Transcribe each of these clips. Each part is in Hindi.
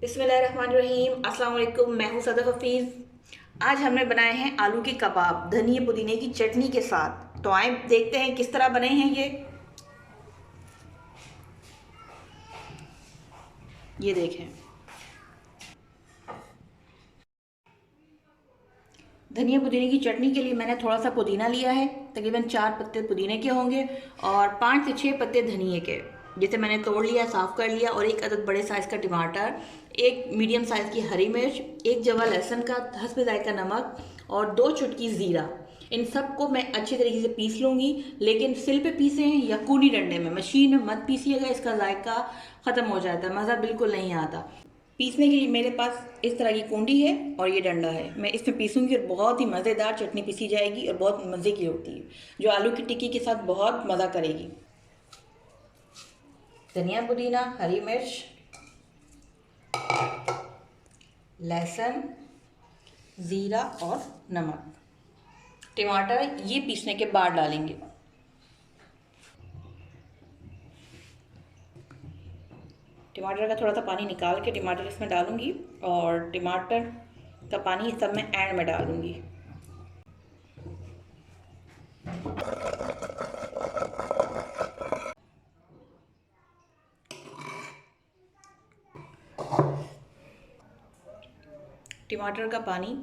बिस्मिल्लाहिर्रहमानिर्रहीम। अस्सलाम वालेकुम। मैं हूँ सदफ हफीज़। आज हमने बनाए हैं आलू के कबाब धनिया पुदीने की चटनी के साथ। तो आए देखते हैं किस तरह बने हैं ये देखें। धनिया पुदीने की चटनी के लिए मैंने थोड़ा सा पुदीना लिया है, तकरीबन 4 पत्ते पुदीने के होंगे और 5 से 6 पत्ते धनिए के, जिसे मैंने तोड़ लिया, साफ़ कर लिया। और एक अदद बड़े साइज़ का टमाटर, एक मीडियम साइज़ की हरी मिर्च, एक जवा लहसुन का हस्ब जायका नमक और 2 चुटकी ज़ीरा। इन सब को मैं अच्छी तरीके से पीस लूँगी, लेकिन सिल पे पीसें या कूनी डंडे में, मशीन में मत पीसिएगा, इसका जायका ख़त्म हो जाता है, मज़ा बिल्कुल नहीं आता। पीसने के लिए मेरे पास इस तरह की कुंडी है और ये डंडा है। मैं इसमें पीसूंगी और बहुत ही मज़ेदार चटनी पीसी जाएगी और बहुत मज़े की होती है, जो आलू की टिक्की के साथ बहुत मज़ा करेगी। धनिया पुदीना, हरी मिर्च, लहसुन, ज़ीरा और नमक। टमाटर ये पीसने के बाद डालेंगे। टमाटर का थोड़ा सा पानी निकाल के टमाटर इसमें डालूंगी और टमाटर का पानी सब मैं एंड में डालूंगी। टमाटर का पानी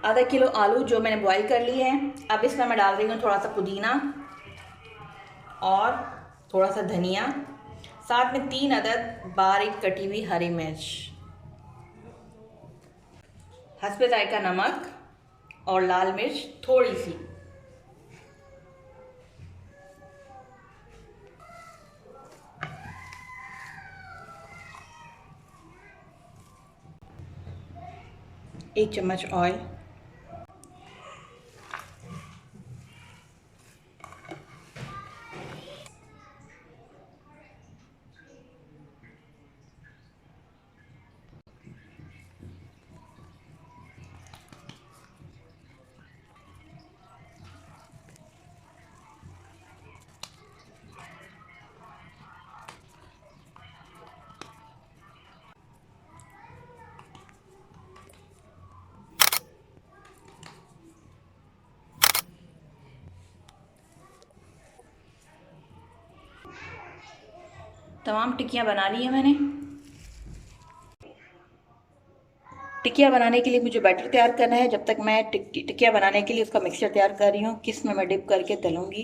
आधा किलो आलू जो मैंने बॉईल कर लिए हैं। अब इसमें मैं डाल रही हूँ थोड़ा सा पुदीना और थोड़ा सा धनिया, साथ में 3 अदद बारीक कटी हुई हरी मिर्च, हस्बे जायका नमक और लाल मिर्च थोड़ी सी। एक चम्मच ऑयल, तमाम टिक्कियाँ बना ली हैं मैंने। टिक्कियाँ बनाने के लिए मुझे बैटर तैयार करना है। जब तक मैं टिक्कियाँ बनाने के लिए उसका मिक्सचर तैयार कर रही हूँ, किस में मैं डिप करके तलूँगी।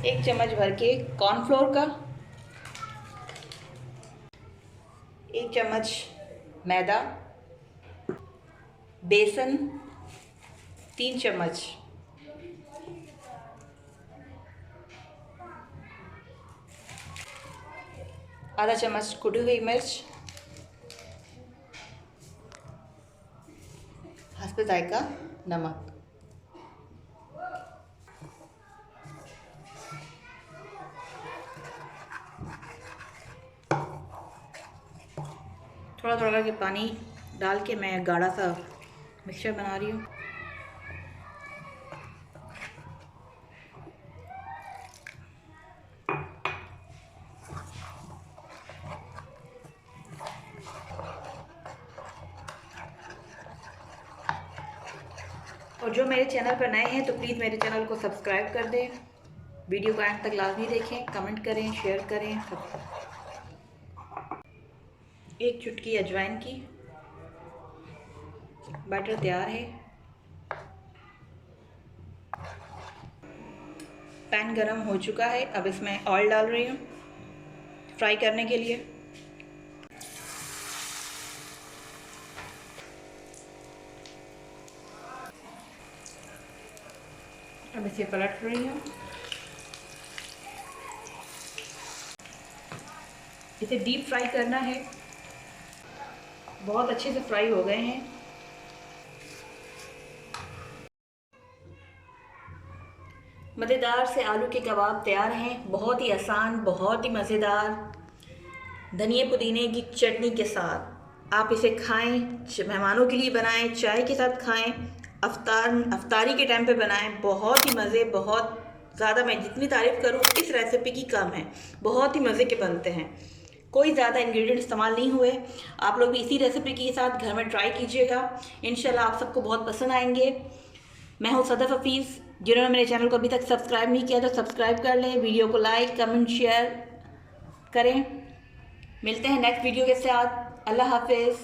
1 चम्मच भर के कॉर्नफ्लोर का, 1 चम्मच मैदा, बेसन 3 चम्मच, आधा चम्मच कुटी हुई मिर्च, हस्ब जायका नमक। थोड़ा थोड़ा करके पानी डाल के मैं गाढ़ा सा मिक्सचर बना रही हूँ। और जो मेरे चैनल पर नए हैं तो प्लीज़ मेरे चैनल को सब्सक्राइब कर दें, वीडियो को एंड तक लाजमी देखें, कमेंट करें, शेयर करें। 1 चुटकी अजवाइन की। बैटर तैयार है। पैन गरम हो चुका है। अब इसमें ऑयल डाल रही हूँ फ्राई करने के लिए। अब इसे पलट रही हूँ। इसे डीप फ्राई करना है। बहुत अच्छे से फ्राई हो गए हैं। मज़ेदार से आलू के कबाब तैयार हैं, बहुत ही आसान, बहुत ही मज़ेदार, धनिया पुदीने की चटनी के साथ। आप इसे खाएं, मेहमानों के लिए बनाएं, चाय के साथ खाएं, अफ्तारी के टाइम पे बनाएं। बहुत ही मज़े, बहुत ज़्यादा, मैं जितनी तारीफ़ करूँ इस रेसिपी की कम है। बहुत ही मज़े के बनते हैं, कोई ज़्यादा इंग्रेडिएंट इस्तेमाल नहीं हुए। आप लोग भी इसी रेसिपी के साथ घर में ट्राई कीजिएगा, इंशाल्लाह आप सबको बहुत पसंद आएंगे। मैं हूँ सदफ हफीज़। जिन्होंने मेरे चैनल को अभी तक सब्सक्राइब नहीं किया तो सब्सक्राइब कर लें, वीडियो को लाइक कमेंट शेयर करें। मिलते हैं नेक्स्ट वीडियो के साथ। अल्लाह हाफिज़।